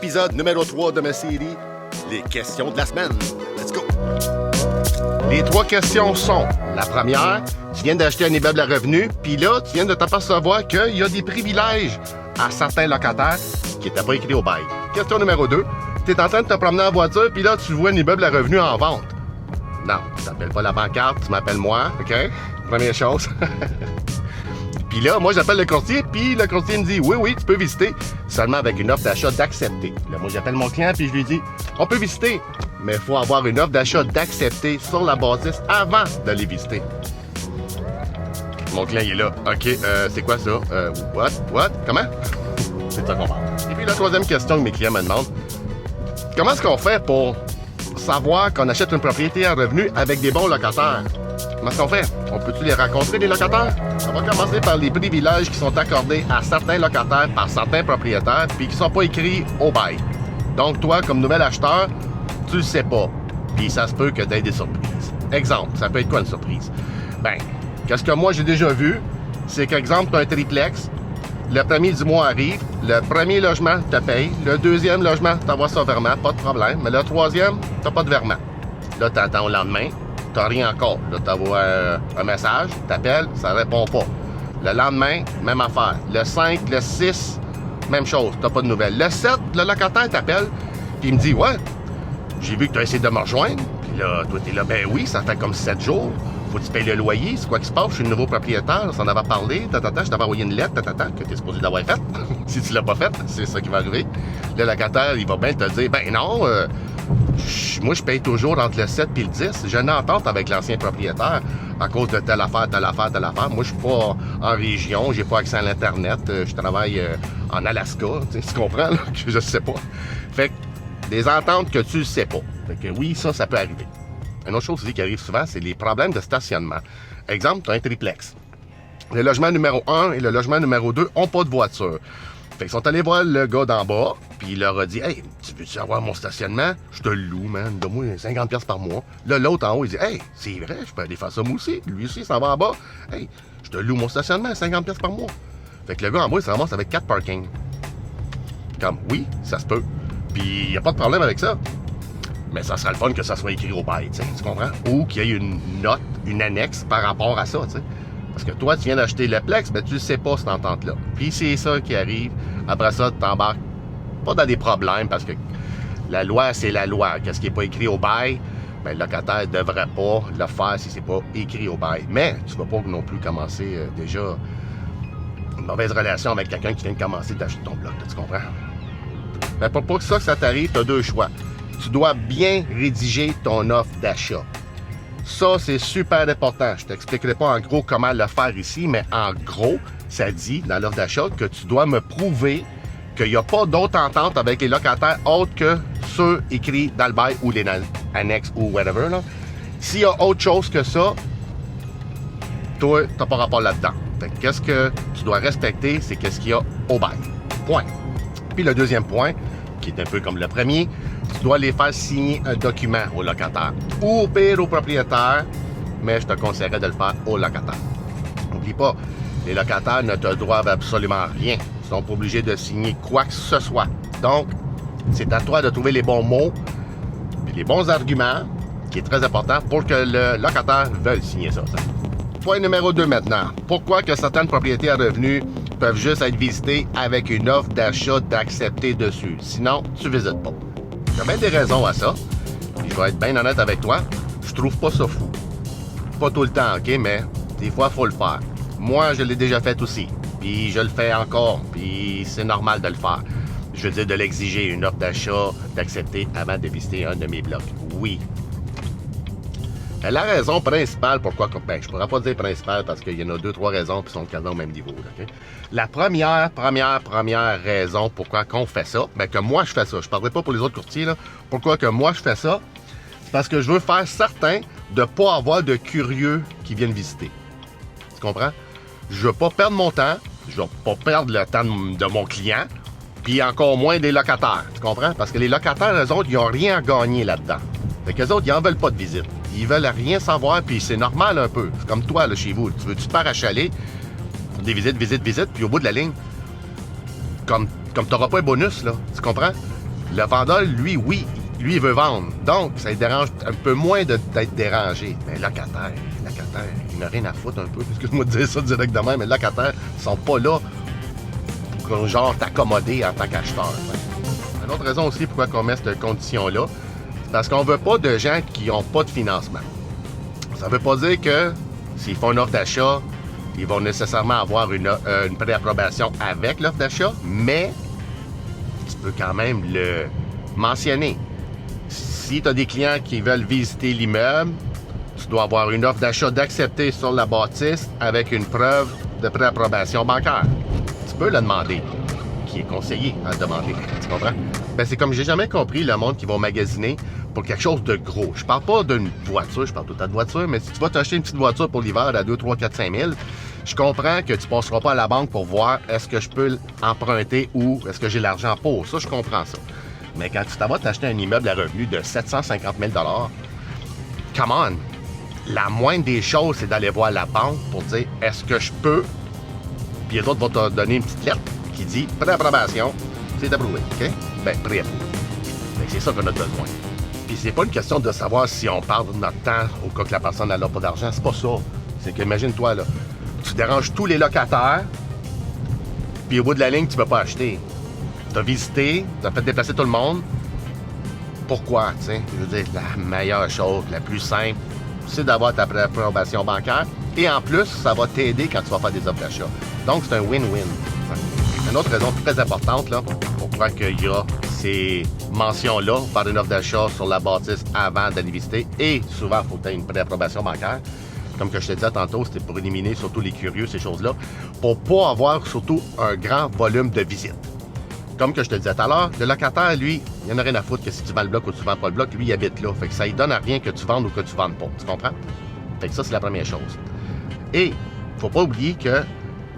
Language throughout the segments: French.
épisode numéro 3 de ma série, les questions de la semaine. Let's go! Les 3 questions sont, la première, tu viens d'acheter un immeuble à revenu, puis là, tu viens de t'apercevoir qu'il y a des privilèges à certains locataires qui n'étaient pas écrits au bail. Question numéro 2, tu es en train de te promener en voiture, puis là, tu vois un immeuble à revenu en vente. Non, tu t'appelles pas la pancarte, tu m'appelles moi, OK? Première chose. Puis là, moi, j'appelle le courtier, puis le courtier me dit, oui, tu peux visiter, seulement avec une offre d'achat d'accepter. Là, moi, j'appelle mon client, puis je lui dis, on peut visiter, mais il faut avoir une offre d'achat d'accepter sur la bâtisse avant d'aller visiter. Mon client, il est là. OK, c'est quoi ça? What? Comment? C'est ça qu'on parle. Et puis, la troisième question que mes clients me demandent, comment est-ce qu'on fait pour savoir qu'on achète une propriété à revenu avec des bons locataires? Comment est-ce qu'on fait? On peut-tu les rencontrer, les locataires? On va commencer par les privilèges qui sont accordés à certains locataires par certains propriétaires puis qui ne sont pas écrits au bail. Donc, toi, comme nouvel acheteur, tu le sais pas. Puis ça se peut que tu aies des surprises. Exemple, ça peut être quoi une surprise? Ben, qu'est-ce que moi j'ai déjà vu? C'est qu'exemple, tu as un triplex, le premier du mois arrive, le premier logement te paye, le deuxième logement, tu envoies ça au virement, pas de problème, mais le troisième, tu n'as pas de virement. Là, tu attends au lendemain, tu n'as rien encore. Là, tu envoies un message, tu appelles, ça répond pas. Le lendemain, même affaire. Le 5, le 6, même chose, tu n'as pas de nouvelles. Le 7, le locataire t'appelle, puis il me dit, ouais, j'ai vu que tu as essayé de me rejoindre. Puis là, toi, t'es là, ben oui, ça fait comme 7 jours. Faut que tu payes le loyer, c'est quoi qui se passe? Je suis le nouveau propriétaire, on s'en avait parlé, je t'avais envoyé une lettre, que tu es supposé l'avoir faite. Si tu l'as pas faite, c'est ça qui va arriver. Le locataire, il va bien te dire, ben non, moi je paye toujours entre le 7 et le 10. J'ai une entente avec l'ancien propriétaire à cause de telle affaire. Moi, je suis pas en région, j'ai pas accès à l'Internet, je travaille en Alaska, tu comprends, là, que je sais pas. Fait que des ententes que tu ne sais pas. Fait que oui, ça peut arriver. Une autre chose aussi qui arrive souvent, c'est les problèmes de stationnement. Exemple, tu as un triplex. Le logement numéro 1 et le logement numéro 2 n'ont pas de voiture. Fait qu'ils sont allés voir le gars d'en bas, puis il leur a dit « Hey, tu veux-tu avoir mon stationnement? Je te le loue, man. Donne-moi 50$ par mois. » Là, l'autre en haut, il dit « Hey, c'est vrai, je peux aller faire ça moi aussi. » Lui aussi, il s'en va en bas. « Hey, je te loue mon stationnement, 50$ par mois. » Fait que le gars en bas, il se ramasse avec 4 parkings. Comme, oui, ça se peut. Puis, il n'y a pas de problème avec ça. Mais ça serait le fun que ça soit écrit au bail, tu comprends? Ou qu'il y ait une note, une annexe par rapport à ça, tu sais. Parce que toi, tu viens d'acheter le Plex, mais tu ne sais pas cette entente-là. Puis c'est ça qui arrive. Après ça, tu t'embarques pas dans des problèmes, parce que la loi, c'est la loi. Qu'est-ce qui n'est pas écrit au bail, ben, le locataire ne devrait pas le faire si c'est pas écrit au bail. Mais tu ne vas pas non plus commencer déjà une mauvaise relation avec quelqu'un qui vient de commencer d'acheter ton bloc, tu comprends? Mais pour pas que ça t'arrive, tu as 2 choix. Tu dois bien rédiger ton offre d'achat. Ça, c'est super important. Je ne t'expliquerai pas en gros comment le faire ici, mais en gros, ça dit dans l'offre d'achat que tu dois me prouver qu'il n'y a pas d'autre entente avec les locataires autres que ceux écrits dans le bail ou les annexes ou whatever. S'il y a autre chose que ça, toi, tu n'as pas rapport là-dedans. Qu'est-ce que tu dois respecter, c'est qu'est-ce qu'il y a au bail. Point. Puis le deuxième point, qui est un peu comme le premier, tu dois les faire signer un document au locataire. Ou pire au propriétaire, mais je te conseillerais de le faire au locataire. N'oublie pas, les locataires ne te doivent absolument rien. Ils sont pas obligés de signer quoi que ce soit. Donc, c'est à toi de trouver les bons mots et les bons arguments, qui est très important, pour que le locataire veuille signer ça. Point numéro 2 maintenant. Pourquoi que certaines propriétés à revenus peuvent juste être visitées avec une offre d'achat d'accepter dessus? Sinon, tu visites pas. Il y a bien des raisons à ça. Puis je vais être bien honnête avec toi, je trouve pas ça fou. Pas tout le temps, OK, mais des fois, il faut le faire. Moi, je l'ai déjà fait aussi. Puis je le fais encore. Puis c'est normal de le faire. Je veux dire, de l'exiger, une offre d'achat, d'accepter avant de visiter un de mes blocs. Oui. La raison principale pourquoi... Ben, je pourrais pas dire principale parce qu'il y en a 2-3 raisons qui sont quasiment au même niveau. Okay? La première raison pourquoi qu'on fait ça, ben que moi je fais ça, je ne parlerai pas pour les autres courtiers, là, pourquoi que moi je fais ça, c'est parce que je veux faire certain de ne pas avoir de curieux qui viennent visiter. Tu comprends? Je veux pas perdre mon temps, je veux pas perdre le temps de mon client, puis encore moins des locataires. Tu comprends? Parce que les locataires, eux autres, ils n'ont rien à gagner là-dedans. Fait qu'eux autres, ils n'en veulent pas de visite. Ils veulent rien savoir, puis c'est normal un peu. C'est comme toi, là, chez vous. Tu veux-tu te parachaler? Des visites, puis au bout de la ligne, comme tu n'auras pas un bonus, là, tu comprends? Le vendeur, lui, oui, lui, il veut vendre. Donc, ça lui dérange un peu moins d'être dérangé. Mais locataire, il n'a rien à foutre un peu. Excuse-moi de dire ça direct de même, mais locataires ne sont pas là pour genre t'accommoder en tant qu'acheteur. Une autre raison aussi pourquoi on met cette condition-là, c'est parce qu'on ne veut pas de gens qui n'ont pas de financement. Ça ne veut pas dire que s'ils font une offre d'achat, ils vont nécessairement avoir une préapprobation avec l'offre d'achat, mais tu peux quand même le mentionner. Si tu as des clients qui veulent visiter l'immeuble, tu dois avoir une offre d'achat d'accepter sur la bâtisse avec une preuve de préapprobation bancaire. Tu peux le demander, qui est conseillé à le demander. Tu comprends? Ben, c'est comme j'ai jamais compris le monde qui va magasiner pour quelque chose de gros. Je parle pas d'une voiture, je parle tout le temps de voiture, mais si tu vas t'acheter une petite voiture pour l'hiver à 2, 3, 4, 5 000, je comprends que tu passeras pas à la banque pour voir est-ce que je peux emprunter ou est-ce que j'ai l'argent pour. Ça, je comprends ça. Mais quand tu t'en vas t'acheter un immeuble à revenu de 750 000 come on! La moindre des choses, c'est d'aller voir la banque pour dire est-ce que je peux? Puis les autres vont te donner une petite lettre qui dit préapprobation, c'est approuvé, OK? Ben, préapprouvé. C'est ça qu'on a besoin. Puis c'est pas une question de savoir si on parle de notre temps au cas que la personne n'a pas d'argent. C'est pas ça. C'est que, imagine-toi, là, tu déranges tous les locataires, puis au bout de la ligne, tu ne peux pas acheter. Tu as visité, tu as fait déplacer tout le monde. Pourquoi, tu sais? Je veux dire, la meilleure chose, la plus simple, c'est d'avoir ta préapprobation bancaire. Et en plus, ça va t'aider quand tu vas faire des offres d'achat. Donc, c'est un win-win. Une autre raison très importante, là, pourquoi il y a ces mentions-là, faire une offre d'achat sur la bâtisse avant d'aller visiter, et souvent, il faut que tu aies une préapprobation bancaire. Comme que je te disais tantôt, c'était pour éliminer surtout les curieux, ces choses-là, pour pas avoir surtout un grand volume de visites. Comme que je te disais tout à l'heure, le locataire, lui, il en a rien à foutre que si tu vends le bloc ou tu vends pas le bloc, lui, il habite là. Fait que ça lui donne à rien que tu vendes ou que tu vendes pas. Tu comprends? Fait que ça, c'est la première chose. Et, faut pas oublier que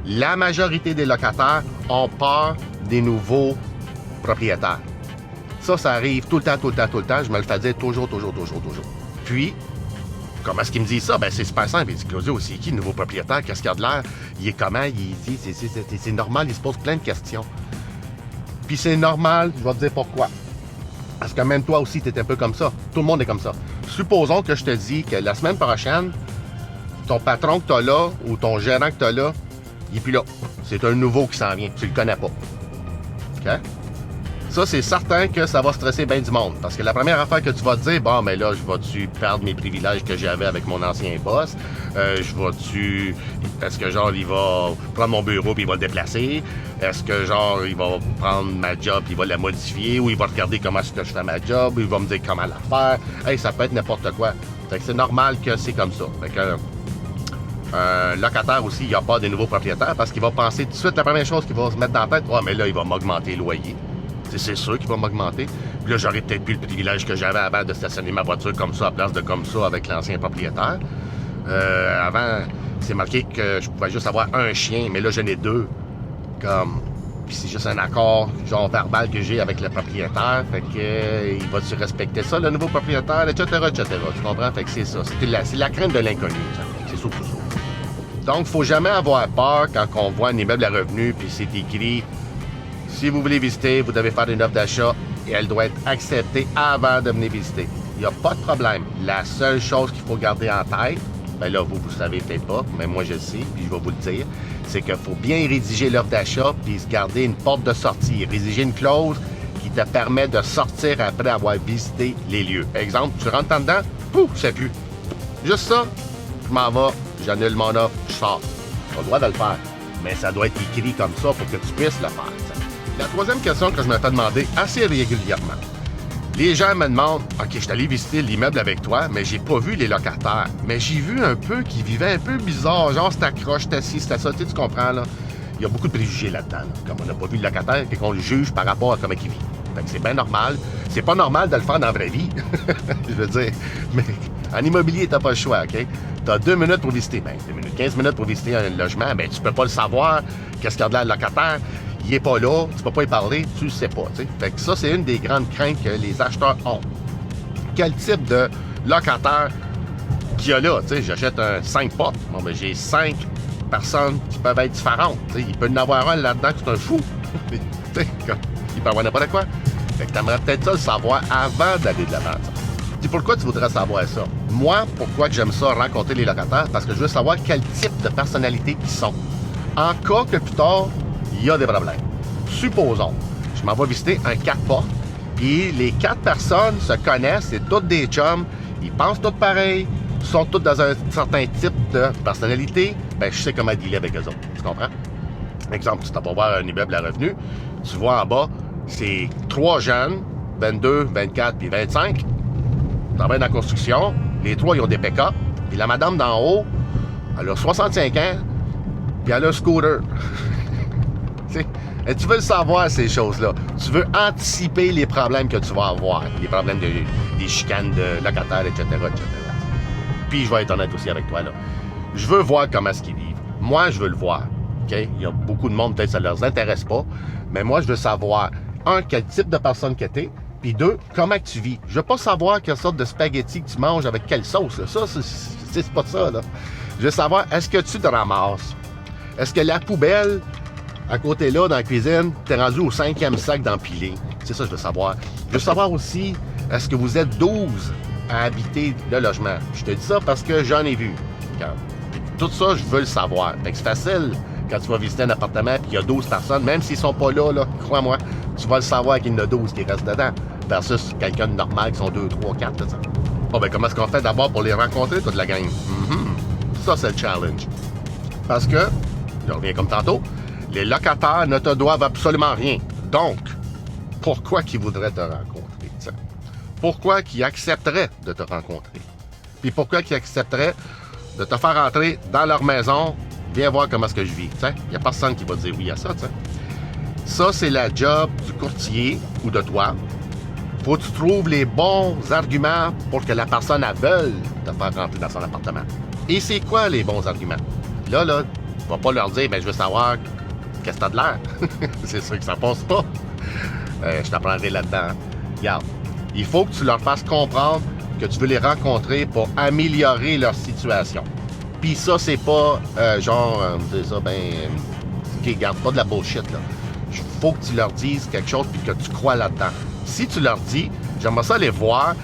la majorité des locataires ont peur des nouveaux propriétaires. Ça arrive tout le temps. Je me le fais dire toujours. Puis, comment est-ce qu'il me dit ça? Ben, c'est super simple. Il dit, Claudio, c'est qui le nouveau propriétaire? Qu'est-ce qu'il a de l'air? Il est comment? C'est normal, il se pose plein de questions. Puis c'est normal, je vais te dire pourquoi. Parce que même toi aussi, tu es un peu comme ça. Tout le monde est comme ça. Supposons que je te dis que la semaine prochaine, ton patron que tu as là ou ton gérant que tu as là, il n'est plus là. C'est un nouveau qui s'en vient. Tu le connais pas. OK? Ça, c'est certain que ça va stresser bien du monde. Parce que la première affaire que tu vas te dire, bon, mais là, je vais-tu perdre mes privilèges que j'avais avec mon ancien boss? Est-ce que, genre, il va prendre mon bureau puis il va le déplacer? Est-ce que, genre, il va prendre ma job puis il va la modifier? Ou il va regarder comment est-ce que je fais ma job? Ou il va me dire comment la faire? Hey, ça peut être n'importe quoi. Fait que c'est normal que c'est comme ça. Fait que un locataire aussi, il a pas des nouveaux propriétaires parce qu'il va penser tout de suite, la première chose qu'il va se mettre dans la tête, ouais, mais là, il va m'augmenter le loyer. C'est sûr qu'il va m'augmenter. Puis là, j'aurais peut-être plus le privilège que j'avais avant de stationner ma voiture comme ça à place de comme ça avec l'ancien propriétaire. Avant, c'est marqué que je pouvais juste avoir un chien, mais là, j'en ai deux. Puis c'est juste un accord, genre verbal que j'ai avec le propriétaire. Fait que il va-tu respecter ça, le nouveau propriétaire, etc. Tu comprends? Fait que c'est ça. C'est la crainte de l'inconnu. C'est surtout ça. Donc, faut jamais avoir peur quand on voit un immeuble à revenu puis c'est écrit si vous voulez visiter, vous devez faire une offre d'achat et elle doit être acceptée avant de venir visiter. Il n'y a pas de problème. La seule chose qu'il faut garder en tête, ben là, vous savez peut-être pas, mais moi je le sais, puis je vais vous le dire, c'est qu'il faut bien rédiger l'offre d'achat puis se garder une porte de sortie. Rédiger une clause qui te permet de sortir après avoir visité les lieux. Exemple, tu rentres en dedans, pouf, ça pue. Juste ça, je m'en vais, j'annule mon offre, je sors. Tu as le droit de le faire, mais ça doit être écrit comme ça pour que tu puisses le faire. La troisième question que je me fais demander assez régulièrement. Les gens me demandent « OK, je suis allé visiter l'immeuble avec toi, mais j'ai pas vu les locataires. Mais j'ai vu un peu qu'ils vivaient un peu bizarre, genre c'est accroche, c'est assis, c'est ça, tu comprends, là? Il y a beaucoup de préjugés là-dedans, là. Comme on n'a pas vu le locataire et qu'on le juge par rapport à comment il vit. Fait que c'est bien normal. C'est pas normal de le faire dans la vraie vie. Je veux dire, mais en immobilier, t'as pas le choix, OK? T'as 2 minutes pour visiter. Ben, 2 minutes, 15 minutes pour visiter un logement. Ben, tu peux pas le savoir. Qu'est-ce qu'il y a de là, le locataire? Il est pas là, tu peux pas y parler, tu le sais pas, tu sais. Fait que ça, c'est une des grandes craintes que les acheteurs ont. Quel type de locataire qu'il y a là? Tu sais, j'achète un 5 portes. Bon, ben, j'ai 5 personnes qui peuvent être différentes. Tu sais, il peut y en avoir un là-dedans qui est un fou. Tu sais, il peut y avoir n'importe quoi. Fait que t'aimerais peut-être ça le savoir avant d'aller de l'avant. Dis pourquoi tu voudrais savoir ça? Moi, pourquoi que j'aime ça, rencontrer les locataires? Parce que je veux savoir quel type de personnalité ils sont. En cas que plus tard, il y a des problèmes. Supposons, je m'en vais visiter un 4 portes, puis les 4 personnes se connaissent, c'est toutes des chums, ils pensent tous pareil, sont tous dans un certain type de personnalité, ben je sais comment dealer avec eux autres. Tu comprends? Exemple, tu t'en vas voir un immeuble à revenu, tu vois en bas, c'est 3 jeunes, 22, 24 puis 25, travaillent dans la construction, les 3 ils ont des pick-up, puis la madame d'en haut, elle a 65 ans, puis elle a un scooter. Et tu veux le savoir, ces choses-là. Tu veux anticiper les problèmes que tu vas avoir, les problèmes des chicanes de locataires, etc., etc. Puis je vais être honnête aussi avec toi, là. Je veux voir comment est-ce qu'ils vivent. Moi, je veux le voir. Okay? Il y a beaucoup de monde, peut-être ça ne leur intéresse pas, mais moi, je veux savoir, un, quel type de personne que t'es, puis deux, comment que tu vis. Je veux pas savoir quelle sorte de spaghetti que tu manges avec quelle sauce, là. Ça, c'est pas ça, là. Je veux savoir, est-ce que tu te ramasses? Est-ce que la poubelle, à côté là, dans la cuisine, t'es rendu au 5e sac d'empilé? C'est ça que je veux savoir. Je veux savoir aussi, est-ce que vous êtes 12 à habiter le logement? Je te dis ça parce que j'en ai vu. Tout ça, je veux le savoir. Fait que c'est facile quand tu vas visiter un appartement et qu'il y a 12 personnes, même s'ils sont pas là, crois-moi, tu vas le savoir qu'il y en a 12 qui restent dedans. Versus quelqu'un de normal qui sont 2, 3, 4. Là, bon, ben comment est-ce qu'on fait d'abord pour les rencontrer, toute la gang? Ça, c'est le challenge. Parce que, je reviens comme tantôt, les locataires ne te doivent absolument rien. Donc, pourquoi qu'ils voudraient te rencontrer? T'sais? Pourquoi qu'ils accepteraient de te rencontrer? Puis pourquoi qu'ils accepteraient de te faire entrer dans leur maison, viens voir comment est-ce que je vis. Il n'y a personne qui va dire oui à ça. T'sais. Ça, c'est la job du courtier ou de toi. Faut que tu trouves les bons arguments pour que la personne elle veuille te faire rentrer dans son appartement. Et c'est quoi les bons arguments? Là, tu vas pas leur dire, ben je veux savoir qu'est-ce que t'as de l'air. C'est sûr que ça passe pas. Je t'apprendrai là-dedans. Hein. Regarde, il faut que tu leur fasses comprendre que tu veux les rencontrer pour améliorer leur situation. Puis ça, c'est pas c'est ça, OK, garde pas de la bullshit, là. Il faut que tu leur dises quelque chose puis que tu crois là-dedans. Si tu leur dis, j'aimerais ça aller voir,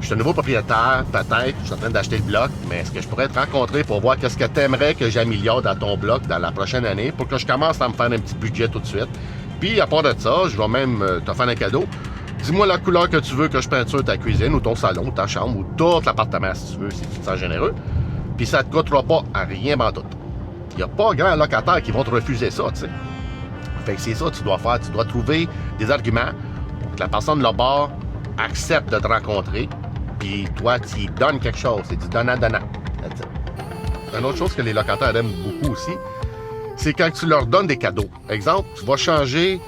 je suis un nouveau propriétaire, peut-être, je suis en train d'acheter le bloc, mais est-ce que je pourrais te rencontrer pour voir qu'est-ce que tu aimerais que j'améliore dans ton bloc dans la prochaine année pour que je commence à me faire un petit budget tout de suite. Puis, à part de ça, je vais même te faire un cadeau. Dis-moi la couleur que tu veux que je peinture ta cuisine ou ton salon ou ta chambre ou tout l'appartement si tu veux, si tu te sens généreux. Puis ça ne te coûtera pas à rien en tout. Il n'y a pas grand locataires qui vont te refuser ça, tu sais. Fait que c'est ça que tu dois faire. Tu dois trouver des arguments pour que la personne de leur bord accepte de te rencontrer. Puis toi, tu lui donnes quelque chose. C'est du donnant-donnant. Une autre chose que les locataires aiment beaucoup aussi, c'est quand tu leur donnes des cadeaux. Exemple, tu vas changer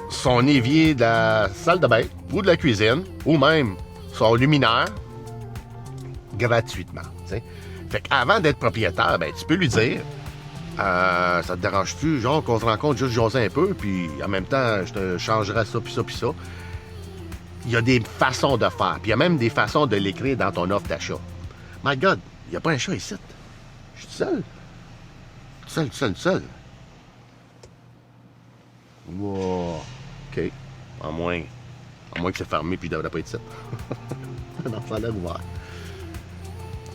son évier de la salle de bain ou de la cuisine, ou même son luminaire, gratuitement. T'sais. Fait qu'avant d'être propriétaire, ben, tu peux lui dire ça te dérange-tu, genre qu'on se rencontre juste jaser un peu, puis en même temps, je te changerai ça, puis ça, puis ça. Il y a des façons de faire, puis il y a même des façons de l'écrire dans ton offre d'achat. My God, il n'y a pas un chat ici. Je suis seul. Wow. OK. À moins que c'est fermé, puis il ne devrait pas être ici. Non, ça a l'air ouvert.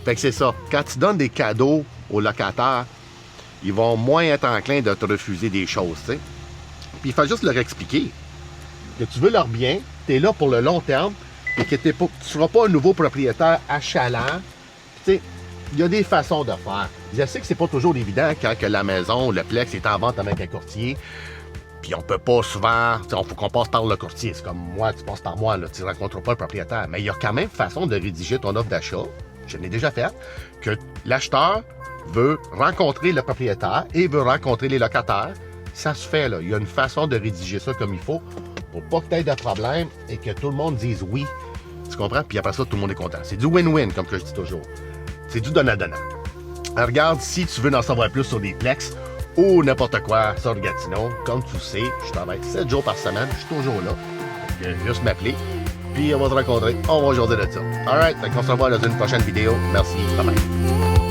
Fait que c'est ça. Quand tu donnes des cadeaux aux locataires, ils vont moins être enclins de te refuser des choses, tu sais. Puis il faut juste leur expliquer que tu veux leur bien, tu es là pour le long terme, et que tu ne seras pas un nouveau propriétaire achalant. Tu sais, il y a des façons de faire. Je sais que c'est pas toujours évident quand que la maison, le plex est en vente avec un courtier. Puis on peut pas souvent, il faut qu'on passe par le courtier. C'est comme moi, tu passes par moi, là, tu ne rencontres pas le propriétaire. Mais il y a quand même façon de rédiger ton offre d'achat, je l'ai déjà fait, que l'acheteur veut rencontrer le propriétaire et veut rencontrer les locataires. Ça se fait, là. Il y a une façon de rédiger ça comme il faut pour pas que tu aies de problème et que tout le monde dise oui. Tu comprends? Puis après ça, tout le monde est content. C'est du win-win, comme que je dis toujours. C'est du donnant-donnant. Alors, regarde, si tu veux en savoir plus sur des plex ou n'importe quoi sur Gatineau, comme tu sais, je travaille 7 jours par semaine, je suis toujours là. Donc, juste m'appeler, puis on va se rencontrer, on va jaser de ça. Alright, on se revoit dans une prochaine vidéo. Merci, bye bye.